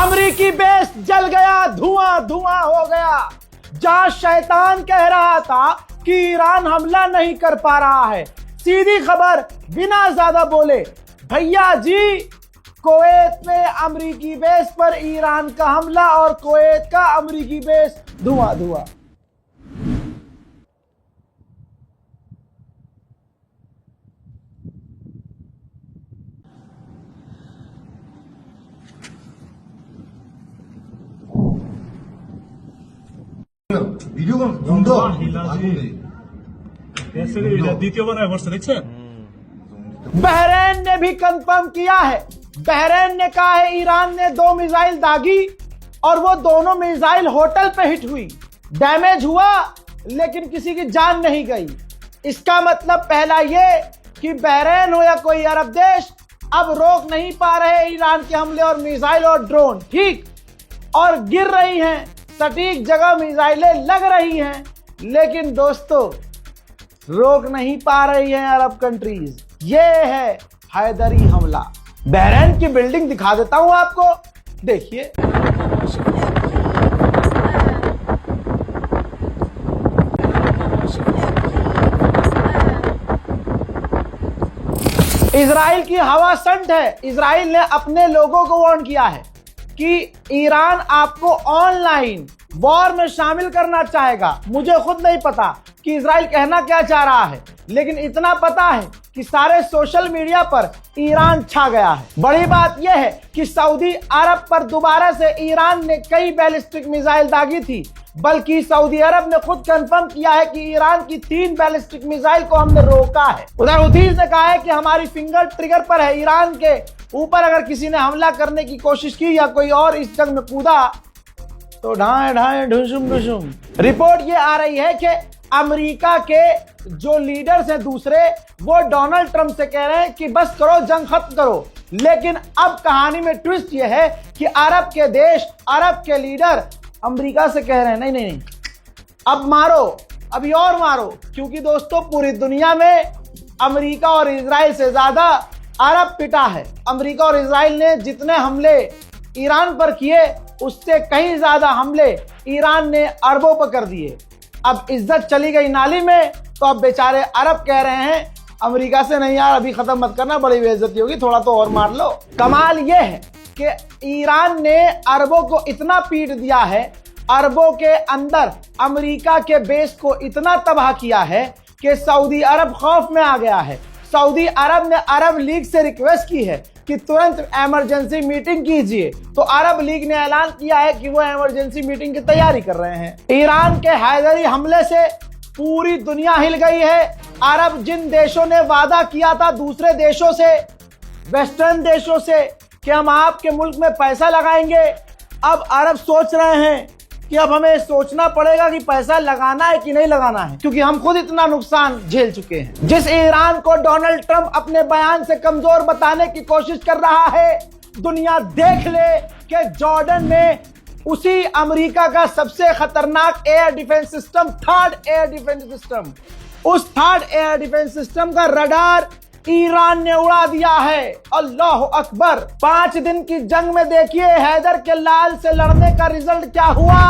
अमरीकी बेस जल गया, धुआं धुआं हो गया। जहां शैतान कह रहा था कि ईरान हमला नहीं कर पा रहा है, सीधी खबर बिना ज्यादा बोले भैया जी, कुवैत में अमरीकी बेस पर ईरान का हमला और कुवैत का अमरीकी बेस धुआं धुआं। ভিডিও বন্ধ দ্বিতীয় বার অবস্থা দেখছেন। बहरीन ने भी कंफर्म किया है। बहरीन ने कहा है ईरान ने 2 मिसाइल दागी और वो दोनों मिसाइल होटल पे हिट हुई। डैमेज हुआ लेकिन किसी की जान नहीं गई। इसका मतलब पहला ये कि बहरीन हो या कोई अरब देश अब रोक नहीं पा रहे ईरान के हमले और मिसाइल और ड्रोन, ठीक, और गिर रही हैं, सटीक जगह मिसाइलें लग रही हैं, लेकिन दोस्तों रोक नहीं पा रही हैं अरब कंट्रीज। ये है हैदरी हमला। बहरीन की बिल्डिंग दिखा देता हूं आपको, देखिए। इजराइल की हवा संट है। इजराइल ने अपने लोगों को वार्न किया है कि ईरान आपको ऑनलाइन वॉर में शामिल करना चाहेगा। मुझे खुद नहीं पता कि इजराइल कहना क्या चाह रहा है, लेकिन इतना पता है कि सारे सोशल मीडिया पर ईरान छा गया है। बड़ी बात यह है कि सऊदी अरब पर दोबारा से ईरान ने कई बैलिस्टिक मिसाइल दागी थी, बल्कि सऊदी अरब ने खुद कंफर्म किया है कि ईरान की 3 बैलिस्टिक मिसाइल को हमने रोका है। उधर हुथीज ने कहा है कि हमारी फिंगर ट्रिगर पर है। ईरान के ऊपर अगर किसी ने हमला करने की कोशिश की या कोई और इस जंग में कूदा तो ढाए ढाए ढुसुम ढुसुम। रिपोर्ट ये आ रही है कि अमेरिका के जो लीडर्स हैं दूसरे, वो डोनाल्ड ट्रंप से कह रहे हैं कि बस करो, जंग खत्म करो। लेकिन अब कहानी में ट्विस्ट ये है कि अरब के देश, अरब के लीडर अमेरिका से कह रहे हैं नहीं नहीं नहीं, अब मारो, अभी और मारो, क्योंकि दोस्तों पूरी दुनिया में अमेरिका और इजराइल से ज्यादा अरब पिटा है। अमेरिका और इजराइल ने जितने हमले ईरान पर किए उससे कहीं ज्यादा हमले ईरान ने अरबों पर कर दिए। अब इज्जत चली गई नाली में, तो अब बेचारे अरब कह रहे हैं अमेरिका से नहीं यार, अभी खत्म मत करना, बड़ी बेइज्जती होगी, थोड़ा तो और मार लो। कमाल यह है कि ईरान ने अरबों को इतना पीट दिया है, अरबों के अंदर अमेरिका के बेस को इतना तबाह किया है कि सऊदी अरब खौफ में आ गया है। सऊदी अरब ने अरब लीग से रिक्वेस्ट की है कि तुरंत इमरजेंसी मीटिंग कीजिए, तो अरब लीग ने ऐलान किया है कि वो इमरजेंसी मीटिंग की तैयारी कर रहे हैं। ईरान के हैदरी हमले से पूरी दुनिया हिल गई है। अरब जिन देशों ने वादा किया था दूसरे देशों से, वेस्टर्न देशों से, कि हम आपके मुल्क में पैसा लगाएंगे, अब अरब सोच रहे हैं कि अब हमें सोचना पड़ेगा कि पैसा लगाना है कि नहीं लगाना है, क्योंकि हम खुद इतना नुकसान झेल चुके हैं। जिस ईरान को डोनाल्ड ट्रंप अपने बयान से कमजोर बताने की कोशिश कर रहा है, दुनिया देख ले कि जॉर्डन में उसी अमेरिका का सबसे खतरनाक air defence system, third air defence system, उस थर्ड एयर डिफेंस सिस्टम का रडार ईरान ने उड़ा दिया है। अल्लाह अकबर। 5 दिन की जंग में देखिए हैदर के लाल से लड़ने का रिजल्ट क्या हुआ,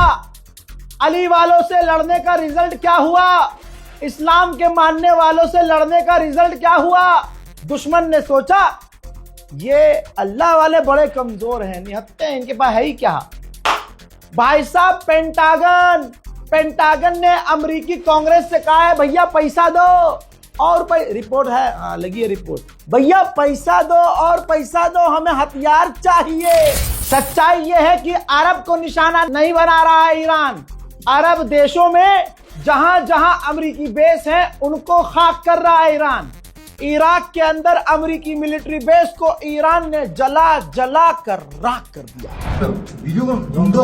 अली वालों से लड़ने का रिजल्ट क्या हुआ, इस्लाम के मानने वालों से लड़ने का रिजल्ट क्या हुआ। दुश्मन ने सोचा ये अल्लाह वाले बड़े कमजोर हैं, निहत्ते हैं, इनके पास है ही क्या। भाई साहब, पेंटागन ने अमेरिकी कांग्रेस से कहा है भैया पैसा दो और रिपोर्ट है, हाँ लगी है रिपोर्ट, भैया पैसा दो और पैसा दो, हमें हथियार चाहिए। सच्चाई यह है कि अरब को निशाना नहीं बना रहा है ईरान। अरब देशों में जहां जहां अमेरिकी बेस है उनको खाक कर रहा है ईरान। इराक के अंदर अमेरिकी मिलिट्री बेस को ईरान ने जला जला कर राख कर दिया। ভিডিও বন্ধ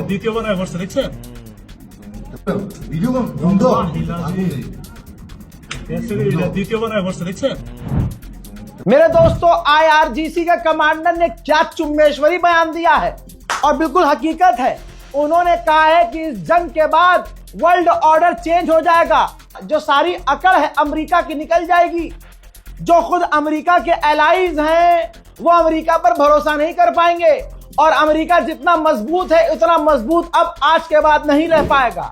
দ্বিতীয় বার অবস্থা দেখছেন। ভিডিও বন্ধ দ্বিতীয় বার অবস্থা দেখছেন। मेरे दोस्तों, IRGC के कमांडर ने क्या चुम्बेश्वरी बयान दिया है और बिल्कुल हकीकत है। उन्होंने कहा है कि इस जंग के बाद वर्ल्ड ऑर्डर चेंज हो जाएगा, जो सारी अकड़ है अमेरिका की निकल जाएगी। जो खुद अमेरिका के एलाइज हैं वो अमेरिका पर भरोसा नहीं कर पाएंगे और अमेरिका जितना मजबूत है उतना मजबूत अब आज के बाद नहीं रह पाएगा.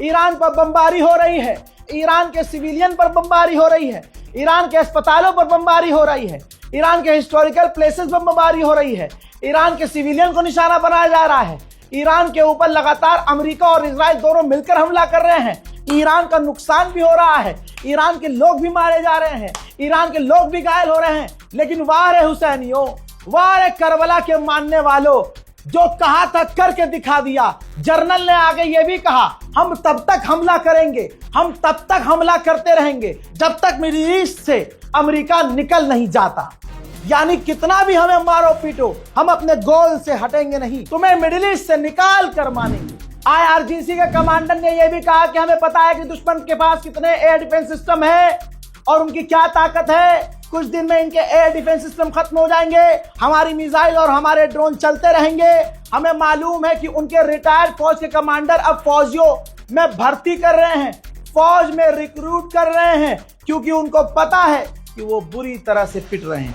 ईरान पर बमबारी हो रही है, ईरान के सिविलियन पर बमबारी हो रही है, ईरान के अस्पतालों पर बमबारी हो रही है, ईरान के हिस्टोरिकल प्लेसेस पर बमबारी हो रही है, ईरान के सिविलियन को निशाना बनाया जा रहा है, ईरान के ऊपर लगातार अमेरिका और इजराइल दोनों मिलकर हमला कर रहे हैं. ईरान का नुकसान भी हो रहा है, ईरान के लोग भी मारे जा रहे हैं, ईरान के लोग भी घायल हो रहे हैं. लेकिन वाह रे हुसैनियों, वाह रे करबला के मानने वालों, जो कहा था करके दिखा दिया. जर्नल ने आगे ये भी कहा हम तब तक हमला करेंगे, हम तब तक हमला करते रहेंगे जब तक मिडिल ईस्ट से अमेरिका निकल नहीं जाता. यानी कितना भी हमें मारो पीटो, हम अपने गोल से हटेंगे नहीं, तुम्हें मिडिल ईस्ट से निकाल कर मानेंगे. IRGC के कमांडर ने यह भी कहा कि हमें पता है कि दुश्मन के पास कितने एयर डिफेंस सिस्टम है और उनकी क्या ताकत है. कुछ दिन में इनके एयर डिफेंस सिस्टम खत्म हो जाएंगे, हमारी मिसाइल और हमारे ड्रोन चलते रहेंगे. हमें मालूम है कि उनके रिटायर्ड फौज के कमांडर अब फौजियों में भर्ती कर रहे हैं, फौज में रिक्रूट कर रहे हैं, क्योंकि उनको पता है कि वो बुरी तरह से पिट रहे हैं.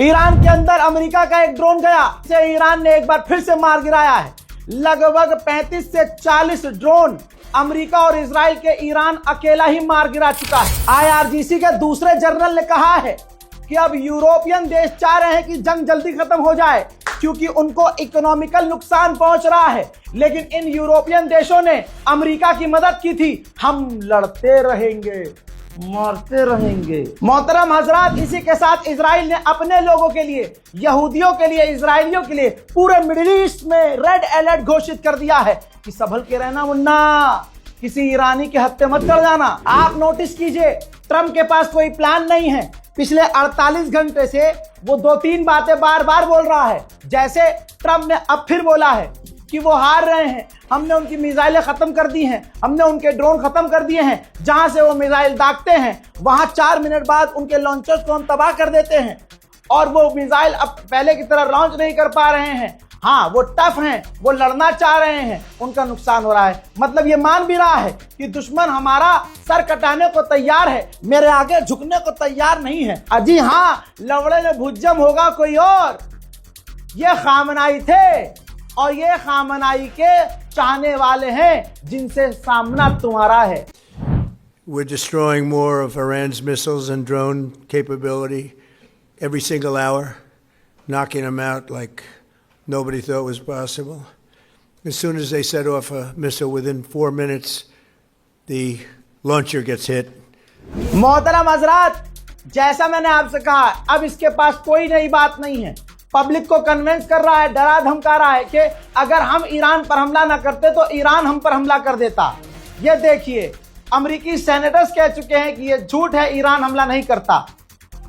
ईरान के अंदर अमेरिका का एक ड्रोन गया, से ईरान ने एक बार फिर से मार गिराया है. लगभग 35 से 40 ड्रोन अमेरिका और इजराइल के ईरान अकेला ही मार गिरा चुका है. IRGC के दूसरे जनरल ने कहा है कि अब यूरोपियन देश चाह रहे हैं कि जंग जल्दी खत्म हो जाए क्योंकि उनको इकोनॉमिकल नुकसान पहुंच रहा है. लेकिन इन यूरोपियन देशों ने अमेरिका की मदद की थी. हम लड़ते रहेंगे, मरते रहेंगे. मोहतरम हजरात, इसी के साथ इजराइल ने अपने लोगों के लिए, यहूदियों के लिए, इजराइलियों के लिए पूरे मिडिल ईस्ट में रेड अलर्ट घोषित कर दिया है कि संभल के रहना मुन्ना, किसी ईरानी के हत्या मत कर जाना. आप नोटिस कीजिए, ट्रम्प के पास कोई प्लान नहीं है. पिछले 48 घंटे से वो 2-3 बातें बार बार बोल रहा है. जैसे ट्रम्प ने अब फिर बोला है कि वो हार रहे हैं, हमने उनकी मिसाइलें खत्म कर दी हैं, हमने उनके ड्रोन खत्म कर दिए हैं, जहां से वो मिसाइल दागते हैं वहां 4 मिनट बाद उनके लॉन्चर्स को हम तबाह कर देते हैं और वो मिसाइल अब पहले की तरह लॉन्च नहीं कर पा रहे हैं. हाँ, वो टफ हैं, वो लड़ना चाह रहे हैं, उनका नुकसान हो रहा है. मतलब ये मान भी रहा है कि दुश्मन हमारा सर कटाने को तैयार है, मेरे आगे झुकने को तैयार नहीं है. अजी हाँ, लवड़े में भुज्जम होगा कोई और. ये खामनाई थे और ये खामनाई के चाहने वाले हैं जिनसे सामना तुम्हारा है. We're destroying more of Iran's missiles and drone capability every single hour, knocking them out like nobody thought was possible. As soon as they set off a missile, within 4 minutes, the launcher gets hit. मोहतरम हजरात, जैसा मैंने आपसे कहा, अब इसके पास कोई नई बात नहीं है. पब्लिक को कन्विंस कर रहा है, डरा धमका रहा है कि अगर हम ईरान पर हमला ना करते तो ईरान हम पर हमला कर देता. ये देखिए, अमेरिकी सेनेटर्स कह चुके हैं कि ये झूठ है, ईरान हमला नहीं करता.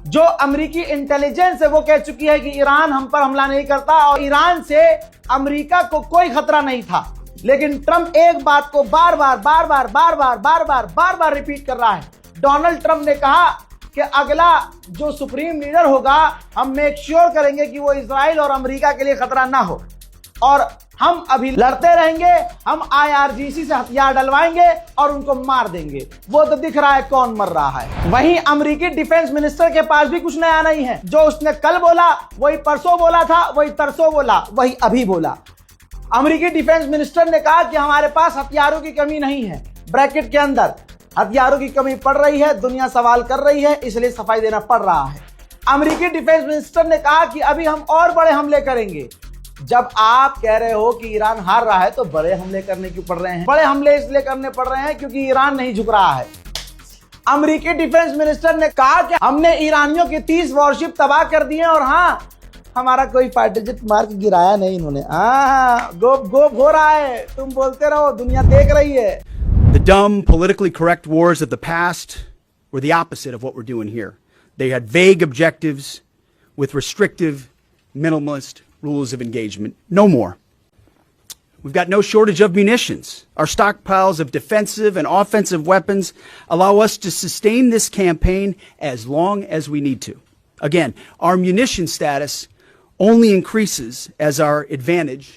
जो अमेरिकी इंटेलिजेंस है वो कह चुकी है कि ईरान हम पर हमला नहीं करता और ईरान से अमेरिका को कोई खतरा नहीं था. लेकिन ट्रंप एक बात को बार बार रिपीट कर रहा है. डोनाल्ड ट्रंप ने कहा कि अगला जो सुप्रीम लीडर होगा, हम मेक श्योर करेंगे कि वो इजराइल और अमेरिका के लिए खतरा ना हो और हम अभी लड़ते रहेंगे, हम IRGC से हथियार डलवाएंगे और उनको मार देंगे. वो तो दिख रहा है कौन मर रहा है. वहीं अमेरिकी डिफेंस मिनिस्टर के पास भी कुछ नया नहीं है. जो उसने कल बोला वही परसों बोला था, वही तरसों बोला, वही अभी बोला. अमेरिकी डिफेंस मिनिस्टर ने कहा कि हमारे पास हथियारों की कमी नहीं है, ब्रैकेट के अंदर हथियारों की कमी पड़ रही है, दुनिया सवाल कर रही है, इसलिए सफाई देना पड़ रहा है। अमेरिकी डिफेंस मिनिस्टर ने कहा कि अभी हम और बड़े हमले करेंगे। जब आप कह रहे हो कि ईरान हार रहा है तो बड़े हमले करने क्यों पड़ रहे हैं? बड़े हमले इसलिए करने पड़ रहे हैं क्योंकि ईरान नहीं झुक रहा है। अमेरिकी डिफेंस मिनिस्टर ने कहा कि हमने ईरानियों के 30 वॉरशिप तबाह कर दिए और हाँ, हमारा कोई फाइटर जेट मार के गिराया नहीं इन्होंने। गोप गोप हो रहा है, तुम बोलते रहो, दुनिया देख रही है। The dumb, politically correct wars of the past were the opposite of what we're doing here. They had vague objectives with restrictive, minimalist rules of engagement. No more. We've got no shortage of munitions. Our stockpiles of defensive and offensive weapons allow us to sustain this campaign as long as we need to. Again, our munition status only increases as our advantage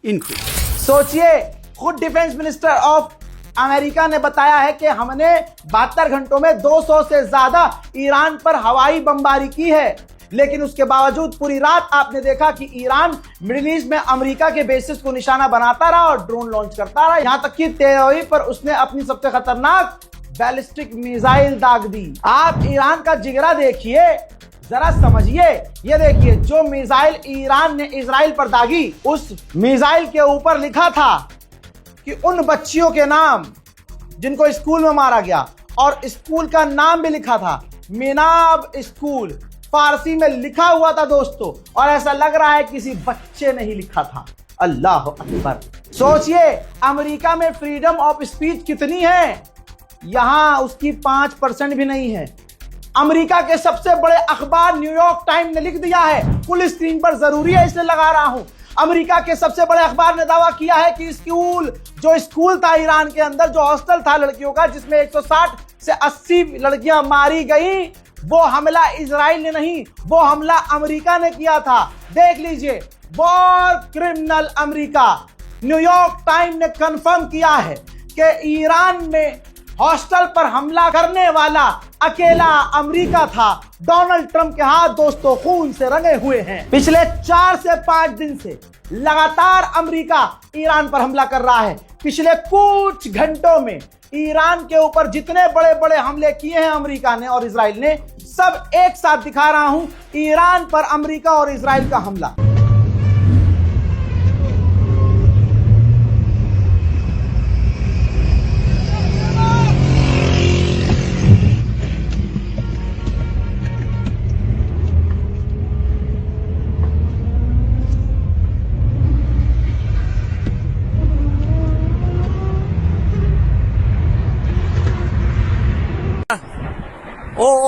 increases. सोचिए, खुद defence minister of America ने बताया है कि हमने 72 घंटों में 200 से ज्यादा ईरान पर हवाई बमबारी की है, लेकिन उसके बावजूद पूरी रात आपने देखा कि ईरान मिडिल ईस्ट में अमेरिका के बेसिस को निशाना बनाता रहा और ड्रोन लॉन्च करता रहा। यहां तक कि तेहरी पर उसने अपनी सबसे खतरनाक बैलिस्टिक मिसाइल दाग दी। आप ईरान का जिगरा देखिए, जरा समझिए। ये देखिए, जो मिसाइल ईरान ने इजराइल पर दागी, उस मिसाइल के ऊपर लिखा था कि उन बच्चियों के नाम जिनको स्कूल में मारा गया, और स्कूल का नाम भी लिखा था, मिनाब स्कूल, फारसी में लिखा हुआ था दोस्तों, और ऐसा लग रहा है किसी बच्चे ने ही लिखा था। अल्लाह अकबर। सोचिए, अमेरिका में फ्रीडम ऑफ स्पीच कितनी है, यहां उसकी 5% भी नहीं है। अमेरिका के सबसे बड़े अखबार न्यूयॉर्क टाइम्स ने लिख दिया है, फुल स्क्रीन पर जरूरी है इसलिए लगा रहा हूं। अमेरिका के सबसे बड़े अखबार ने दावा किया है कि स्कूल था ईरान के अंदर, जो हॉस्टल था लड़कियों का, जिसमें 160 से 80 लड़कियां मारी गई, वो हमला इजराइल ने नहीं, वो हमला अमेरिका ने किया था। देख लीजिए, war criminal America. New York times ने कंफर्म किया है कि ईरान में हॉस्टल पर हमला करने वाला अकेला अमेरिका था। डोनाल्ड ट्रंप के हाथ दोस्तों खून से रंगे हुए हैं। पिछले 4 से 5 दिन से लगातार अमेरिका ईरान पर हमला कर रहा है। पिछले कुछ घंटों में ईरान के ऊपर जितने बड़े बड़े हमले किए हैं अमेरिका ने और इजराइल ने, सब एक साथ दिखा रहा हूं, ईरान पर अमेरिका और इजराइल का हमला।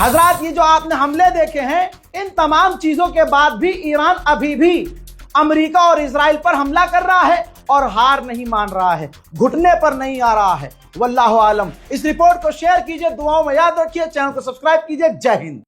हजरात, ये जो आपने हमले देखे हैं, इन तमाम चीजों के बाद भी ईरान अभी भी अमेरिका और इजराइल पर हमला कर रहा है और हार नहीं मान रहा है, घुटने पर नहीं आ रहा है। वल्लाहु आलम। इस रिपोर्ट को शेयर कीजिए, दुआओं में याद रखिए, चैनल को सब्सक्राइब कीजिए। जय हिंद।